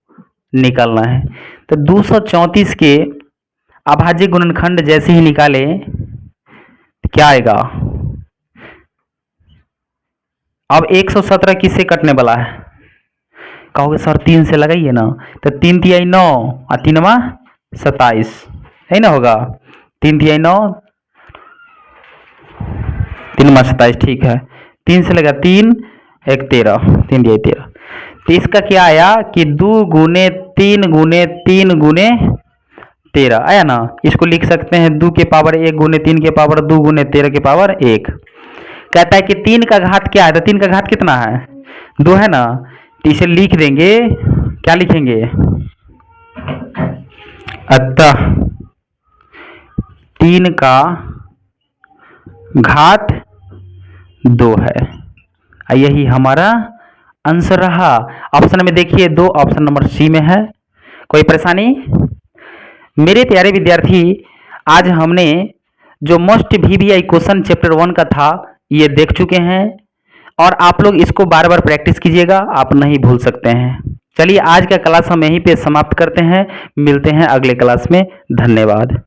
निकालना है। तो 234 के अभाज्य गुणनखंड जैसे ही निकाले क्या आएगा, अब 117 किससे कटने वाला है, कहोगे सर 3 से लगाइए ना, तो 3 तिहाई 9 और 3 27, है ना होगा, 3 तिहाई 9 3 27, ठीक है। 3 से लगा 3 1 13, 3 तिहाई 13, तो इसका क्या आया कि 2 गुने 3 गुने 3 गुने 13 आया ना। इसको लिख सकते हैं 2 के पावर 1 गुने 3 के पावर 2 गुने 13 के पावर 1। कहता है कि 3 का घात क्या है, तो 3 का घात कितना है 2 है ना, तो इसे लिख देंगे, क्या लिखेंगे, अतः 3 का घात 2 है। यही हमारा आंसर रहा। ऑप्शन में देखिए 2, ऑप्शन नंबर सी में है। कोई परेशानी। मेरे प्यारे विद्यार्थी आज हमने जो मोस्ट VBI क्वेश्चन चैप्टर 1 का था ये देख चुके हैं, और आप लोग इसको बार बार प्रैक्टिस कीजिएगा, आप नहीं भूल सकते हैं। चलिए आज का क्लास हम यहीं पे समाप्त करते हैं, मिलते हैं अगले क्लास में। धन्यवाद।